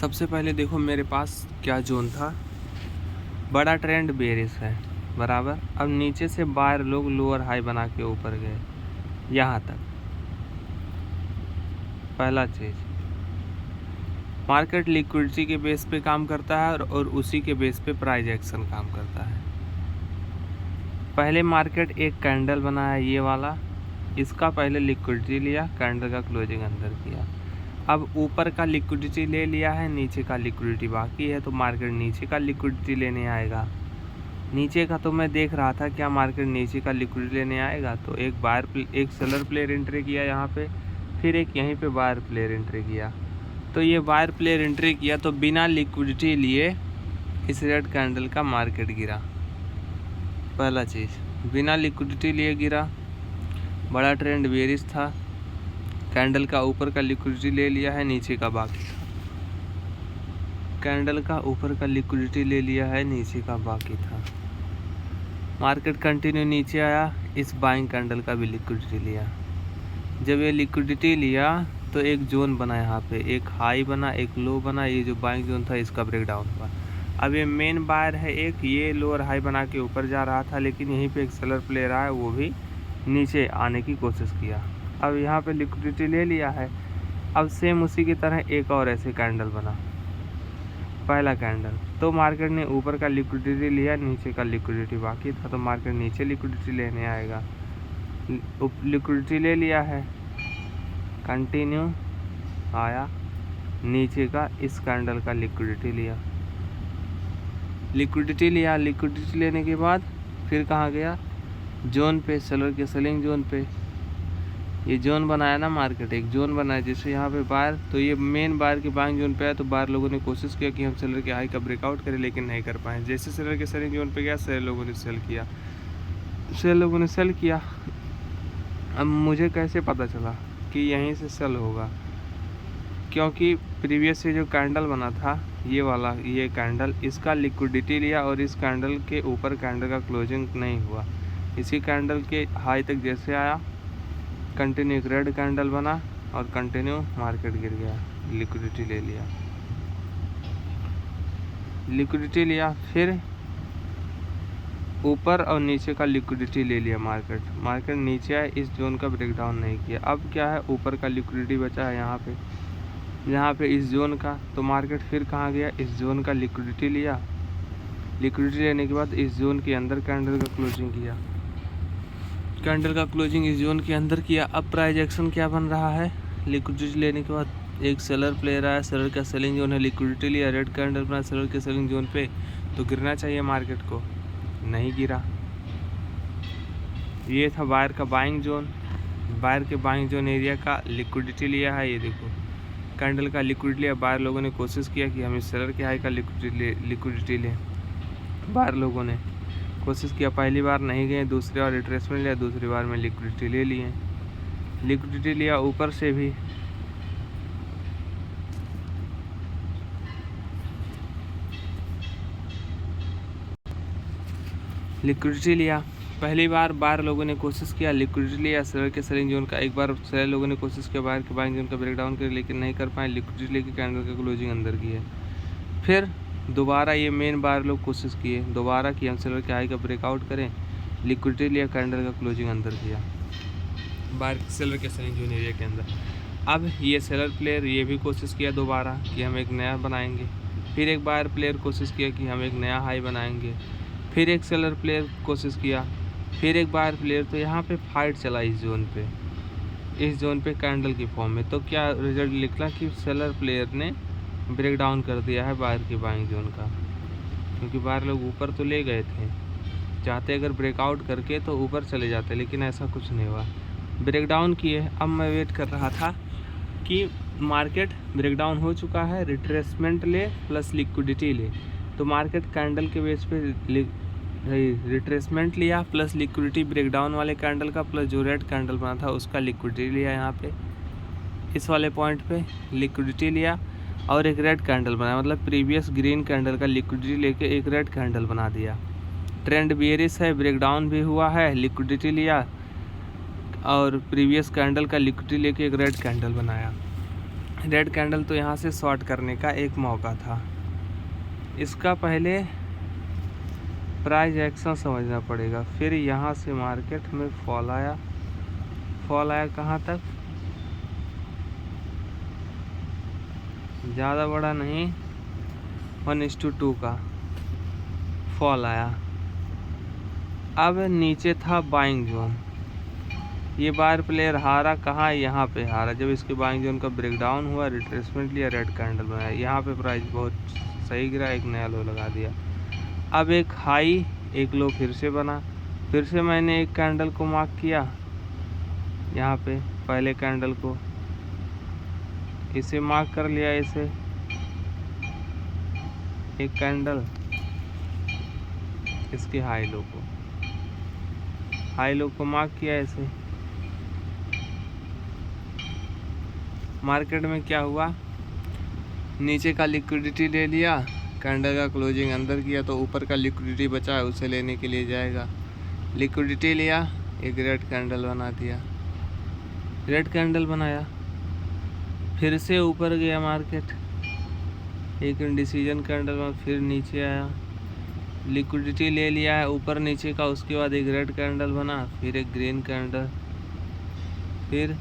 सबसे पहले देखो मेरे पास क्या जोन था, बड़ा ट्रेंड बेरिश है बराबर। अब नीचे से बाहर लोग लोअर हाई बना के ऊपर गए यहाँ तक। पहला चीज़, मार्केट लिक्विडिटी के बेस पे काम करता है और उसी के बेस पे प्राइस एक्शन काम करता है। पहले मार्केट एक कैंडल बनाया ये वाला, इसका पहले लिक्विडिटी लिया, कैंडल का क्लोजिंग अंदर किया। अब ऊपर का लिक्विडिटी ले लिया है, नीचे का लिक्विडिटी बाकी है, तो मार्केट नीचे का लिक्विडिटी लेने आएगा। नीचे का तो मैं देख रहा था क्या मार्केट नीचे का लिक्विडिटी लेने आएगा, तो एक सेलर प्लेयर एंट्री किया यहाँ पे, फिर एक यहीं पे बायर प्लेयर एंट्री किया। तो ये बायर प्लेयर एंट्री किया तो बिना लिक्विडिटी लिए इस रेड कैंडल का मार्केट गिरा। पहला चीज़, बिना लिक्विडिटी लिए गिरा, बड़ा ट्रेंड बेरिश था, कैंडल का ऊपर का लिक्विडिटी ले लिया है, नीचे का बाकी था। कैंडल का ऊपर का लिक्विडिटी ले लिया है, नीचे का बाकी था। मार्केट कंटिन्यू नीचे आया, इस बाइंग कैंडल का भी लिक्विडिटी लिया। जब ये लिक्विडिटी लिया तो एक जोन बना यहाँ पे, एक हाई बना, एक लो बना। ये जो बाइंग जोन था इसका ब्रेकडाउन हुआ। अब ये मेन बायर है एक, ये लोअर हाई बना के ऊपर जा रहा था, लेकिन यहीं पे एक सेलर प्लेयर आया, वो भी नीचे आने की कोशिश किया। अब यहाँ पे लिक्विडिटी ले लिया है। अब सेम उसी की तरह एक और ऐसे कैंडल बना, पहला कैंडल, तो मार्केट ने ऊपर का लिक्विडिटी लिया, नीचे का लिक्विडिटी बाकी था, तो मार्केट नीचे लिक्विडिटी लेने आएगा। लिक्विडिटी ले लिया है, कंटिन्यू आया, नीचे का इस कैंडल का लिक्विडिटी लिया। लिक्विडिटी लेने के बाद फिर कहाँ गया, जोन पे, सेलर के सेलिंग जोन पे। ये जोन बनाया ना मार्केट, एक जोन बनाया जैसे यहाँ पे बायर, तो ये मेन बायर के बाइंग जोन पे आया, तो बायर लोगों ने कोशिश किया कि हम सेलर के हाई का ब्रेकआउट करें, लेकिन नहीं कर पाए। जैसे सेलर के सेलिंग जोन पे गया, सेल लोगों ने सेल किया। अब मुझे कैसे पता चला कि यहीं से सेल होगा, क्योंकि प्रीवियस से जो कैंडल बना था ये वाला, ये कैंडल, इसका लिक्विडिटी लिया और इस कैंडल के ऊपर कैंडल का क्लोजिंग नहीं हुआ। इसी कैंडल के हाई तक जैसे आया, कंटिन्यू एक रेड कैंडल बना और कंटिन्यू मार्केट गिर गया। लिक्विडिटी लिया, फिर ऊपर और नीचे का लिक्विडिटी ले लिया। मार्केट नीचे आए, इस जोन का ब्रेकडाउन नहीं किया। अब क्या है, ऊपर का लिक्विडिटी बचा है यहाँ पे इस जोन का, तो मार्केट फिर कहाँ गया, इस जोन का लिक्विडिटी लिया। लिक्विडिटी लेने के बाद इस जोन के अंदर कैंडल का क्लोजिंग किया। कैंडल का क्लोजिंग इस जोन के अंदर किया। अब प्राइस एक्शन क्या बन रहा है, लिक्विडिटी लेने के बाद एक सेलर प्लेयर आया, सेलर का सेलिंग जोन है, लिक्विडिटी लिया, रेड कैंडल बना सेलर के सेलिंग जोन पे, तो गिरना चाहिए मार्केट को, नहीं गिरा। ये था बायर का बाइंग जोन, बायर के बाइंग जोन एरिया का लिक्विडिटी लिया है। ये देखो कैंडल का लिक्विडिटी लिया, बायर लोगों ने कोशिश किया कि हम इस सेलर के हाई का लिक्विडिटी लें। बायर लोगों ने कोशिश किया, पहली बार नहीं गए, दूसरी बार रिट्रेसमेंट लिया, दूसरी बार में लिक्विडिटी ले लिए। लिक्विडिटी लिया ऊपर से भी, लिक्विडिटी लिया। पहली बार बायर लोगों ने कोशिश किया, लिक्विडिटी लिया, सेलर के सेलिंग जोन का। एक बार सेलर लोगों ने कोशिश किया बायर के बाइंग जोन का ब्रेकडाउन कर, लेकिन नहीं कर पाए, लिक्विडिटी लेके कैंडल का क्लोजिंग अंदर की है। फिर दोबारा ये मेन बायर लोग कोशिश किए दोबारा कि हम सेलर के हाई का ब्रेकआउट करें, लिक्विडिटी लिया, कैंडल का क्लोजिंग अंदर किया बायर सेलर के सेलिंग जोन एरिया के अंदर। अब ये सेलर प्लेयर ये भी कोशिश किया दोबारा कि हम एक नया बनाएंगे। फिर एक बायर प्लेयर कोशिश किया कि हम एक नया हाई बनाएंगे। फिर एक सेलर प्लेयर कोशिश किया, फिर एक बायर प्लेयर। तो यहाँ पे फाइट चला इस जोन पे कैंडल की फॉर्म में। तो क्या रिजल्ट निकला कि सेलर प्लेयर ने ब्रेक डाउन कर दिया है बायर की बाइंग जोन का, क्योंकि बायर लोग ऊपर तो ले गए थे, चाहते अगर ब्रेकआउट करके तो ऊपर चले जाते, लेकिन ऐसा कुछ नहीं हुआ, ब्रेक डाउन किए। अब मैं वेट कर रहा था कि मार्केट ब्रेकडाउन हो चुका है, रिट्रेसमेंट ले प्लस लिक्विडिटी ले, तो मार्केट कैंडल के बेस पे रिट्रेसमेंट लिया प्लस लिक्विडिटी ब्रेकडाउन वाले कैंडल का, प्लस जो रेड कैंडल बना था उसका लिक्विडिटी लिया। यहाँ पे इस वाले पॉइंट पे लिक्विडिटी लिया और एक रेड कैंडल बनाया, मतलब प्रीवियस ग्रीन कैंडल का लिक्विडिटी लेके एक रेड कैंडल बना दिया। ट्रेंड बेयरिश है, ब्रेकडाउन भी हुआ है, लिक्विडिटी लिया और प्रीवियस कैंडल का लिक्विडिटी लेके एक रेड कैंडल बनाया। रेड कैंडल तो यहाँ से शॉर्ट करने का एक मौका था। इसका पहले प्राइस एक्शन समझना पड़ेगा। फिर यहाँ से मार्केट में फॉल आया कहाँ तक, ज़्यादा बड़ा नहीं, 1:2 का फॉल आया। अब नीचे था बाइंग जोन, ये बायर प्लेयर हारा कहाँ, यहाँ पे हारा। जब इसके बाइंग जोन का ब्रेकडाउन हुआ, रिट्रेसमेंट लिया, रेड कैंडल बनाया, यहाँ पे प्राइस बहुत सही गिरा, एक नया लो लगा दिया। अब एक हाई एक लो फिर से बना, फिर से मैंने एक कैंडल को मार्क किया यहाँ पे, पहले कैंडल को इसे मार्क कर लिया, इसे एक कैंडल, इसके हाई लो को मार्क किया ऐसे। मार्केट में क्या हुआ, नीचे का लिक्विडिटी ले लिया, कैंडल का क्लोजिंग अंदर किया, तो ऊपर का लिक्विडिटी बचा है उसे लेने के लिए जाएगा। लिक्विडिटी लिया, एक रेड कैंडल बना दिया, रेड कैंडल बनाया, फिर से ऊपर गया मार्केट, एक इंडिसीजन कैंडल में, फिर नीचे आया, लिक्विडिटी ले लिया है ऊपर नीचे का, उसके बाद एक रेड कैंडल बना, फिर एक ग्रीन कैंडल, फिर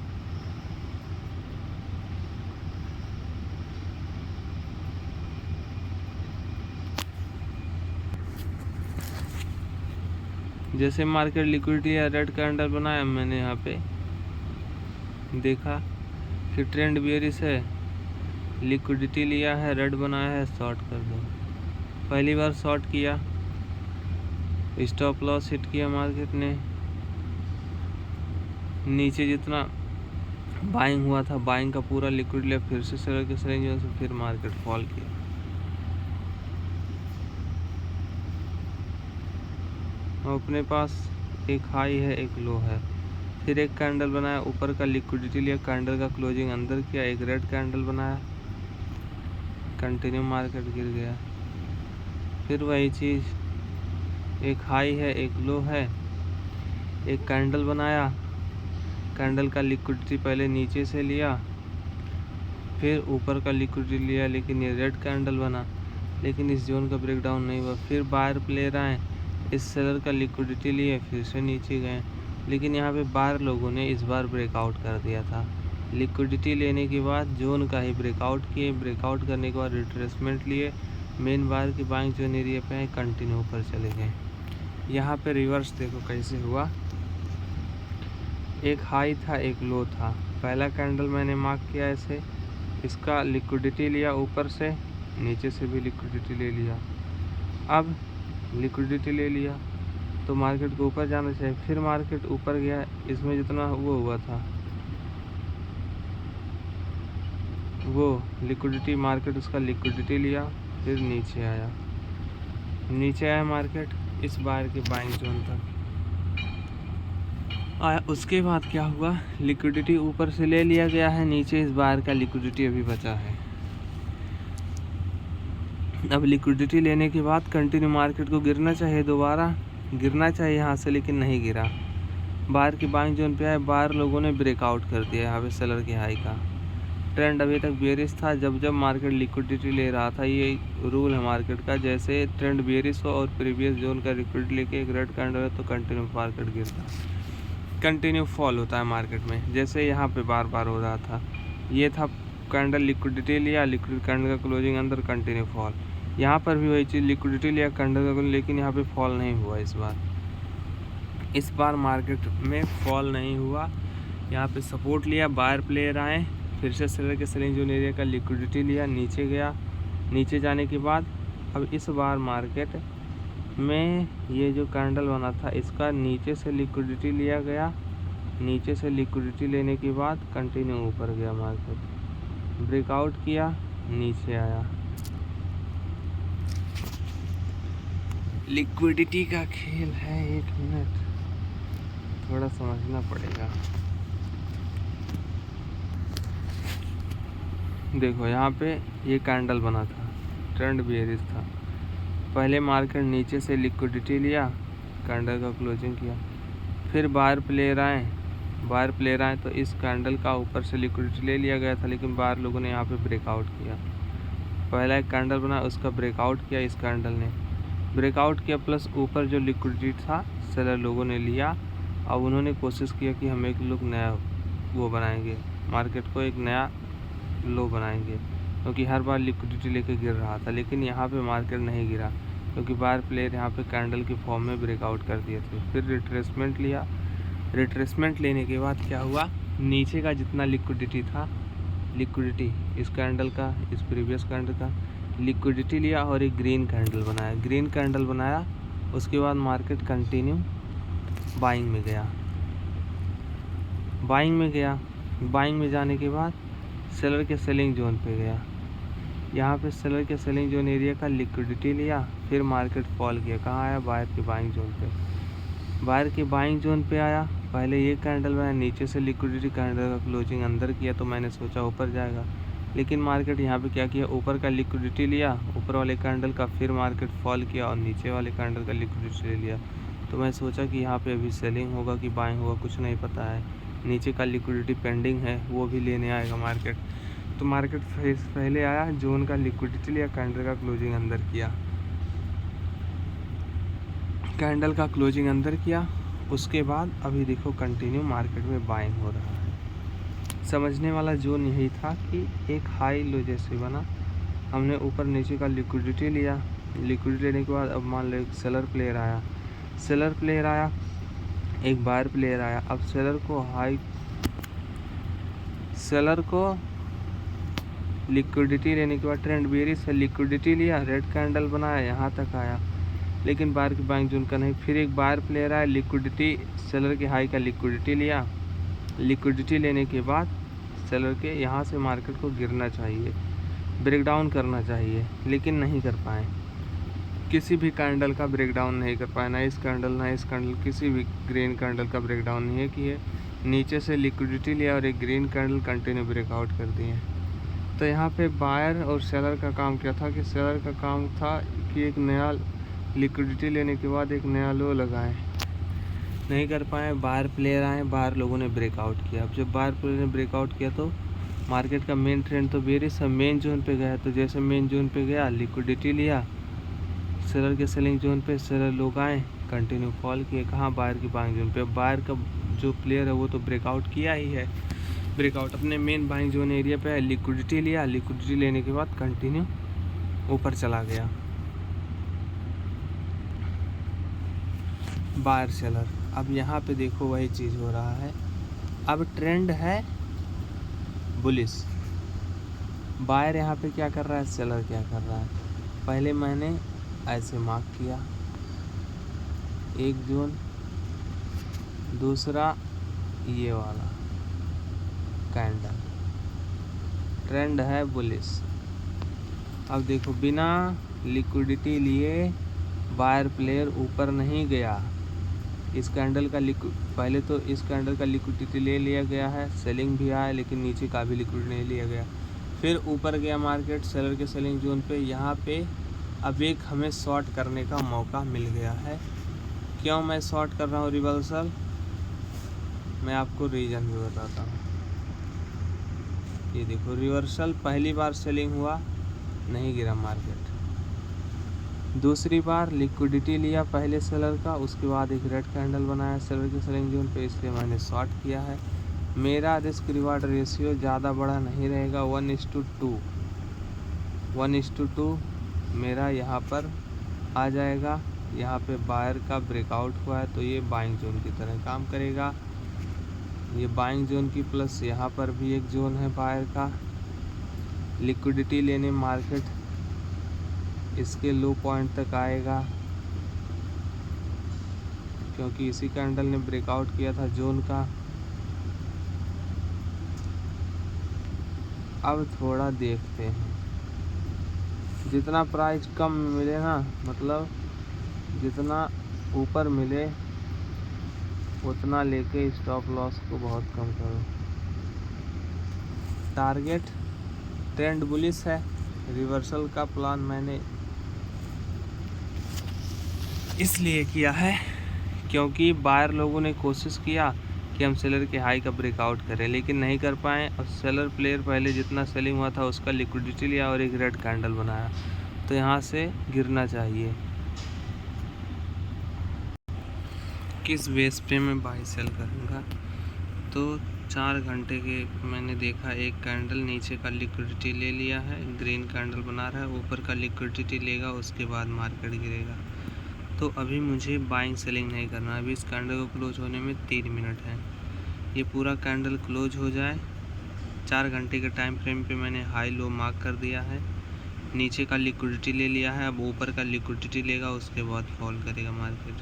जैसे मार्केट लिक्विडिटी या रेड कैंडल बनाया, मैंने यहाँ पे देखा कि ट्रेंड बेयरिश है, लिक्विडिटी लिया है, रेड बनाया है, शॉर्ट कर दो। पहली बार शॉर्ट किया, स्टॉप लॉस हिट किया मार्केट ने, नीचे जितना बाइंग हुआ था, बाइंग का पूरा लिक्विड लिया, फिर से सेलर के सेलिंग जोन से फिर मार्केट फॉल किया। अपने पास एक हाई है एक लो है, फिर एक कैंडल बनाया, ऊपर का लिक्विडिटी लिया, कैंडल का क्लोजिंग अंदर किया, एक रेड कैंडल बनाया, कंटिन्यू मार्केट गिर गया। फिर वही चीज़, एक हाई है एक लो है, एक कैंडल बनाया, कैंडल का लिक्विडिटी पहले नीचे से लिया, फिर ऊपर का लिक्विडिटी लिया, लेकिन ये रेड कैंडल बना, लेकिन इस जोन का ब्रेकडाउन नहीं हुआ। फिर बायर प्लेयर आए, इस सेलर का लिक्विडिटी लिए, फिर से नीचे गए, लेकिन यहाँ पे बायर लोगों ने इस बार ब्रेकआउट कर दिया था। लिक्विडिटी लेने के बाद जोन का ही ब्रेकआउट किए, ब्रेकआउट करने के बाद रिट्रेसमेंट लिए, मेन बायर की बाइंग जोन एरिया पे कंटिन्यू ऊपर चले गए। यहाँ पे रिवर्स देखो कैसे हुआ, एक हाई था एक लो था, पहला कैंडल मैंने मार्क किया ऐसे, इसका लिक्विडिटी लिया, ऊपर से नीचे से भी लिक्विडिटी ले लिया। अब लिक्विडिटी ले लिया तो मार्केट को ऊपर जाना चाहिए, फिर मार्केट ऊपर गया, इसमें जितना वो हुआ था वो लिक्विडिटी, मार्केट उसका लिक्विडिटी लिया, फिर नीचे आया मार्केट इस बार के बाइंग जोन तक आया। उसके बाद क्या हुआ, लिक्विडिटी ऊपर से ले लिया गया है, नीचे इस बार का लिक्विडिटी अभी बचा है। अब लिक्विडिटी लेने के बाद कंटिन्यू मार्केट को गिरना चाहिए, दोबारा गिरना चाहिए यहाँ से, लेकिन नहीं गिरा, बाहर की बाइंग जोन पे आए, बाहर लोगों ने ब्रेकआउट कर दिया यहाँ पे सेलर की हाई का। ट्रेंड अभी तक बेरिश था, जब मार्केट लिक्विडिटी ले रहा था, ये रूल है मार्केट का, जैसे ट्रेंड बेरिश हो और प्रीवियस जोन का लिक्विडिटी लेके एक रेड कैंडल है तो कंटिन्यू मार्केट गिरता, कंटिन्यू फॉल होता है मार्केट में, जैसे यहाँ पे बार बार हो रहा था। ये था कैंडल, लिक्विडिटी लिया, लिक्विड कैंडल का क्लोजिंग अंदर, कंटिन्यू फॉल। यहाँ पर भी वही चीज़, लिक्विडिटी लिया कैंडल का, लेकिन यहाँ पे फॉल नहीं हुआ इस बार मार्केट में फॉल नहीं हुआ। यहाँ पे सपोर्ट लिया, बायर प्लेयर आए, फिर से सेलर के सेलिंग जोन एरिया का लिक्विडिटी लिया, नीचे गया, नीचे जाने के बाद अब इस बार मार्केट में ये जो कैंडल बना था इसका नीचे से लिक्विडिटी लिया गया, नीचे से लिक्विडिटी लेने के बाद कंटिन्यू ऊपर गया मार्केट, ब्रेकआउट किया, नीचे आया। लिक्विडिटी का खेल है, 1 मिनट थोड़ा समझना पड़ेगा। देखो यहाँ पे ये कैंडल बना था, ट्रेंड बेयरिश था, पहले मार्केट नीचे से लिक्विडिटी लिया, कैंडल का क्लोजिंग किया, फिर बायर प्लेयर आए, बायर प्लेयर आए तो इस कैंडल का ऊपर से लिक्विडिटी ले लिया गया था, लेकिन बायर लोगों ने यहाँ पे ब्रेकआउट किया। पहला एक कैंडल बना, उसका ब्रेकआउट किया, इस कैंडल ने ब्रेकआउट किया, प्लस ऊपर जो लिक्विडिटी था सेलर लोगों ने लिया। अब उन्होंने कोशिश किया कि हम एक लोग नया वो बनाएंगे, मार्केट को एक नया लो बनाएंगे, क्योंकि हर बार लिक्विडिटी लेके गिर रहा था। लेकिन यहाँ पे मार्केट नहीं गिरा, क्योंकि बायर प्लेयर यहाँ पे कैंडल के फॉर्म में ब्रेकआउट कर दिए थे। फिर रिट्रेसमेंट लिया। रिट्रेसमेंट लेने के बाद क्या हुआ, नीचे का जितना लिक्विडिटी था, लिक्विडिटी इस कैंडल का, इस प्रीवियस कैंडल का लिक्विडिटी लिया और एक ग्रीन कैंडल बनाया। ग्रीन कैंडल बनाया, उसके बाद मार्केट कंटिन्यू बाइंग में गया। बाइंग में जाने के बाद सेलर के सेलिंग जोन पे गया। यहाँ पे सेलर के सेलिंग जोन एरिया का लिक्विडिटी लिया, फिर मार्केट फॉल किया। कहाँ आया, बायर के बाइंग जोन पे। बायर के बाइंग जोन पे आया, पहले ये कैंडल बनाया, नीचे से लिक्विडिटी कैंडल का क्लोजिंग अंदर किया, तो मैंने सोचा ऊपर जाएगा। लेकिन मार्केट यहाँ पे क्या किया, ऊपर का लिक्विडिटी लिया, ऊपर वाले कैंडल का, फिर मार्केट फॉल किया और नीचे वाले कैंडल का लिक्विडिटी ले लिया। तो मैं सोचा कि यहाँ पे अभी सेलिंग होगा कि बाइंग होगा, कुछ नहीं पता है। नीचे का लिक्विडिटी पेंडिंग है, वो भी लेने आएगा मार्केट। तो मार्केट पहले आया, जोन का लिक्विडिटी लिया, कैंडल का क्लोजिंग अंदर किया। कैंडल का क्लोजिंग अंदर किया, उसके बाद अभी देखो कंटिन्यू मार्केट में बाइंग हो रहा है। समझने वाला जोन यही था कि एक हाई लो जैसे बना, हमने ऊपर नीचे का लिक्विडिटी लिया। लिक्विडिटी लेने के बाद अब मान लो एक सेलर प्लेयर आया, एक बायर प्लेयर आया। अब सेलर को लिक्विडिटी लेने के बाद ट्रेंड बेयरिश से लिक्विडिटी लिया, रेड कैंडल बनाया, यहाँ तक आया, लेकिन बायर की बाइंग जोन का नहीं। फिर एक बायर प्लेयर आया, लिक्विडिटी सेलर के हाई का लिक्विडिटी लिया। लिक्विडिटी लेने के बाद सेलर के यहाँ से मार्केट को गिरना चाहिए, ब्रेकडाउन करना चाहिए, लेकिन नहीं कर पाए। किसी भी कैंडल का ब्रेकडाउन नहीं कर पाए, ना इस कैंडल, किसी भी ग्रीन कैंडल का ब्रेकडाउन नहीं किए। नीचे से लिक्विडिटी लिया और एक ग्रीन कैंडल कंटिन्यू ब्रेकआउट कर दिए। तो यहाँ पे बायर और सेलर का काम क्या था कि सेलर का काम था कि एक नया लिक्विडिटी लेने के बाद एक नया लो लगाएं, नहीं कर पाए। बायर प्लेयर आए, बायर लोगों ने ब्रेकआउट किया। अब जब बायर प्लेयर ने ब्रेकआउट किया तो मार्केट का मेन ट्रेंड तो बेरिश सब मेन जोन पे गया। तो जैसे मेन जोन पे गया, लिक्विडिटी लिया, सेलर के सेलिंग जोन पे सेलर लोग आए, कंटिन्यू फॉल किए। कहाँ, बायर की बाइंग जोन पे। बायर का जो प्लेयर है वो तो ब्रेकआउट किया ही है, ब्रेकआउट अपने मेन बाइंग जोन एरिया पे है। लिक्विडिटी लिया, लिक्विडिटी लेने के बाद कंटिन्यू ऊपर चला गया। बायर सेलर, अब यहाँ पे देखो वही चीज़ हो रहा है। अब ट्रेंड है बुलिश। बायर यहाँ पे क्या कर रहा है, सेलर क्या कर रहा है। पहले मैंने ऐसे मार्क किया, एक जोन, दूसरा ये वाला कैंडल, ट्रेंड है बुलिश। अब देखो बिना लिक्विडिटी लिए बायर प्लेयर ऊपर नहीं गया। इस कैंडल का पहले तो इस कैंडल का लिक्विडिटी ले लिया गया है, सेलिंग भी आया, लेकिन नीचे का भी लिक्विडिटी नहीं लिया गया। फिर ऊपर गया मार्केट सेलर के सेलिंग जोन पे। यहाँ पे अब एक हमें शॉर्ट करने का मौका मिल गया है। क्यों मैं शॉर्ट कर रहा हूँ रिवर्सल, मैं आपको रीज़न भी बताता हूँ। ये देखो रिवर्सल, पहली बार सेलिंग हुआ, नहीं गिरा मार्केट। दूसरी बार लिक्विडिटी लिया पहले सेलर का, उसके बाद एक रेड कैंडल बनाया सेलर के सेलिंग जोन पे, इसलिए मैंने शॉर्ट किया है। मेरा रिस्क रिवार्ड रेशियो ज़्यादा बड़ा नहीं रहेगा, 1:2 1:2 मेरा यहाँ पर आ जाएगा। यहाँ पे बायर का ब्रेकआउट हुआ है तो ये बाइंग जोन की तरह काम करेगा। ये बाइंग जोन की प्लस यहाँ पर भी एक जोन है बायर का। लिक्विडिटी लेने मार्केट इसके लो पॉइंट तक आएगा, क्योंकि इसी कैंडल ने ब्रेकआउट किया था जोन का। अब थोड़ा देखते हैं, जितना प्राइस कम मिले ना, मतलब जितना ऊपर मिले उतना लेके स्टॉप लॉस को बहुत कम करो। टारगेट ट्रेंड बुलिश है। रिवर्सल का प्लान मैंने इसलिए किया है क्योंकि बायर लोगों ने कोशिश किया कि हम सेलर के हाई का ब्रेकआउट करें, लेकिन नहीं कर पाए और सेलर प्लेयर पहले जितना सेलिंग हुआ था उसका लिक्विडिटी लिया और एक रेड कैंडल बनाया, तो यहाँ से गिरना चाहिए। किस बेस पे मैं बाई सेल करूँगा, तो 4 घंटे के मैंने देखा एक कैंडल नीचे का लिक्विडिटी ले लिया है, ग्रीन कैंडल बना रहा है, ऊपर का लिक्विडिटी लेगा, उसके बाद मार्केट गिरेगा। तो अभी मुझे बाइंग सेलिंग नहीं करना, अभी इस कैंडल को क्लोज होने में 3 मिनट है। ये पूरा कैंडल क्लोज हो जाए, 4 घंटे के टाइम फ्रेम पे मैंने हाई लो मार्क कर दिया है, नीचे का लिक्विडिटी ले लिया है, अब ऊपर का लिक्विडिटी लेगा, उसके बाद फॉल करेगा मार्केट।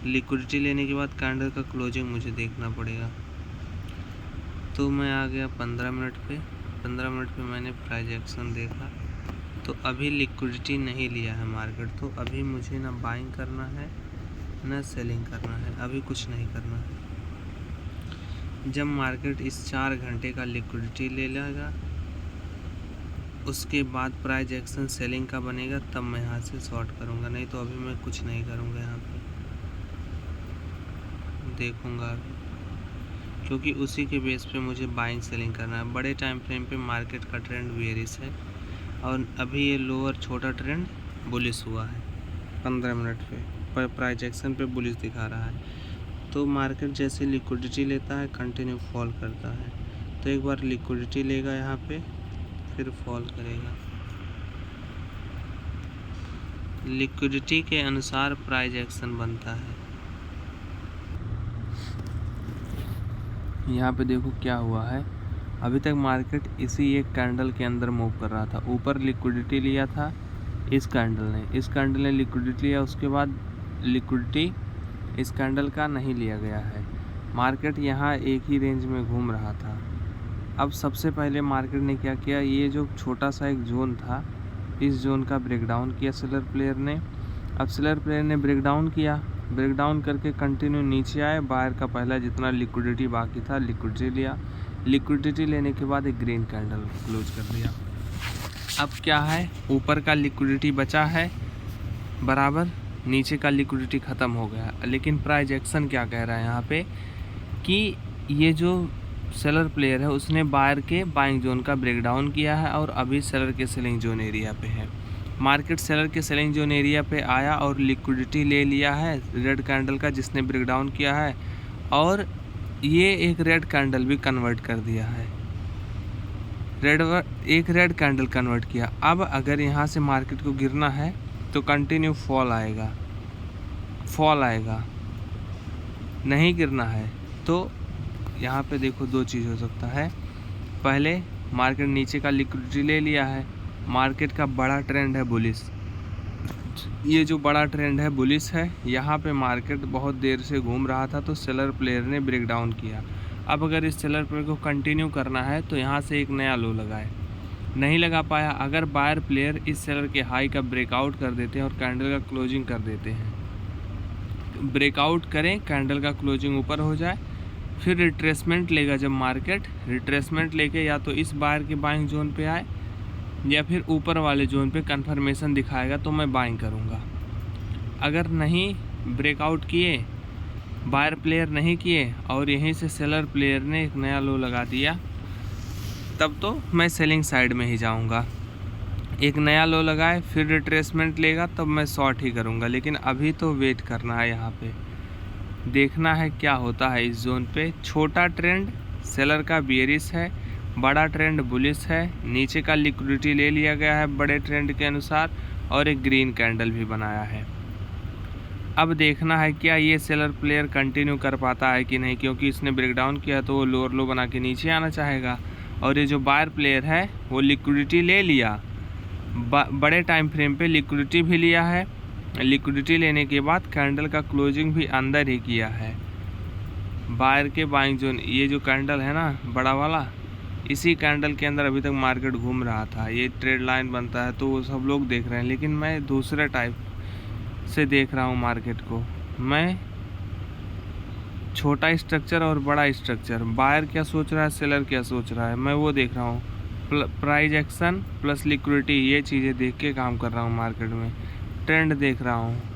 लिक्विडिटी लेने के बाद कैंडल का क्लोजिंग मुझे देखना पड़ेगा। तो मैं आ गया 15 मिनट पे। 15 मिनट पे मैंने प्राइस एक्शन देखा, तो अभी लिक्विडिटी नहीं लिया है मार्केट, तो अभी मुझे ना बाइंग करना है ना सेलिंग करना है, अभी कुछ नहीं करना है। जब मार्केट इस 4 घंटे का लिक्विडिटी ले लेगा, उसके बाद प्राइस एक्शन सेलिंग का बनेगा, तब मैं यहाँ से शॉर्ट करूँगा, नहीं तो अभी मैं कुछ नहीं करूँगा। यहाँ पे देखूँगा अभी, क्योंकि उसी के बेस पे मुझे बाइंग सेलिंग करना है। बड़े टाइम फ्रेम पे मार्केट का ट्रेंड बेयरिश है और अभी ये लोअर छोटा ट्रेंड बुलिश हुआ है। 15 मिनट पे प्राइस एक्शन पे बुलिश दिखा रहा है, तो मार्केट जैसे लिक्विडिटी लेता है कंटिन्यू फॉल करता है, तो एक बार लिक्विडिटी लेगा यहाँ पे, फिर फॉल करेगा। लिक्विडिटी के अनुसार प्राइस एक्शन बनता है। यहाँ पे देखो क्या हुआ है, अभी तक मार्केट इसी एक कैंडल के अंदर मूव कर रहा था। ऊपर लिक्विडिटी लिया था इस कैंडल ने लिक्विडिटी लिया, उसके बाद लिक्विडिटी इस कैंडल का नहीं लिया गया है। मार्केट यहाँ एक ही रेंज में घूम रहा था। अब सबसे पहले मार्केट ने क्या किया, ये जो छोटा सा एक जोन था, इस जोन का ब्रेकडाउन किया सेलर प्लेयर ने। अब सेलर प्लेयर ने ब्रेकडाउन करके कंटिन्यू नीचे आए, बायर का पहला जितना लिक्विडिटी बाकी था लिक्विडिटी लिया, लिक्विडिटी लेने के बाद एक ग्रीन कैंडल क्लोज कर दिया। अब क्या है, ऊपर का लिक्विडिटी बचा है बराबर, नीचे का लिक्विडिटी ख़त्म हो गया। लेकिन प्राइस एक्शन क्या कह रहा है यहाँ पे कि ये जो सेलर प्लेयर है उसने बायर के बाइंग जोन का ब्रेकडाउन किया है और अभी सेलर के सेलिंग जोन एरिया पे है। मार्केट सेलर के सेलिंग जोन एरिया पे आया और लिक्विडिटी ले लिया है रेड कैंडल का जिसने ब्रेकडाउन किया है, और ये एक रेड कैंडल भी कन्वर्ट कर दिया है, एक रेड कैंडल कन्वर्ट किया। अब अगर यहाँ से मार्केट को गिरना है तो कंटिन्यू फॉल आएगा, नहीं गिरना है तो यहाँ पे देखो 2 चीज़ हो सकता है। पहले मार्केट नीचे का लिक्विडिटी ले लिया है, मार्केट का बड़ा ट्रेंड है बुलिश, ये जो बड़ा ट्रेंड है बुलिश है, यहाँ पे मार्केट बहुत देर से घूम रहा था, तो सेलर प्लेयर ने ब्रेक डाउन किया। अब अगर इस सेलर प्लेयर को कंटिन्यू करना है तो यहाँ से एक नया लो लगाए, नहीं लगा पाया। अगर बायर प्लेयर इस सेलर के हाई का ब्रेकआउट कर देते हैं और कैंडल का क्लोजिंग कर देते हैं, ब्रेकआउट करें, कैंडल का क्लोजिंग ऊपर हो जाए, फिर रिट्रेसमेंट लेगा। जब मार्केट रिट्रेसमेंट लेके या तो इस बायर के बाइंग जोन पे आए या फिर ऊपर वाले जोन पे कंफर्मेशन दिखाएगा, तो मैं बाइंग करूँगा। अगर नहीं ब्रेकआउट किए, बायर प्लेयर नहीं किए और यहीं से सेलर प्लेयर ने एक नया लो लगा दिया, तब तो मैं सेलिंग साइड में ही जाऊँगा। एक नया लो लगाए, फिर रिट्रेसमेंट लेगा, तब मैं शॉर्ट ही करूँगा। लेकिन अभी तो वेट करना है, यहाँ पे देखना है क्या होता है इस जोन पे। छोटा ट्रेंड सेलर का बेयरिश है, बड़ा ट्रेंड बुलिश है, नीचे का लिक्विडिटी ले लिया गया है बड़े ट्रेंड के अनुसार और एक ग्रीन कैंडल भी बनाया है। अब देखना है क्या ये सेलर प्लेयर कंटिन्यू कर पाता है कि नहीं, क्योंकि इसने ब्रेकडाउन किया तो वो लोअर लो बना के नीचे आना चाहेगा। और ये जो बायर प्लेयर है वो लिक्विडिटी ले लिया, बड़े टाइम फ्रेम पे लिक्विडिटी भी लिया है, लिक्विडिटी लेने के बाद कैंडल का क्लोजिंग भी अंदर ही किया है बायर के बाइंग जोन। ये जो कैंडल है ना बड़ा वाला, इसी कैंडल के अंदर अभी तक मार्केट घूम रहा था। ये ट्रेड लाइन बनता है तो वो सब लोग देख रहे हैं, लेकिन मैं दूसरे टाइप से देख रहा हूँ मार्केट को। मैं छोटा स्ट्रक्चर और बड़ा स्ट्रक्चर, बायर क्या सोच रहा है, सेलर क्या सोच रहा है, मैं वो देख रहा हूँ। प्राइस एक्शन प्लस लिक्विडिटी, ये चीज़ें देख के काम कर रहा हूँ मार्केट में, ट्रेंड देख रहा हूँ।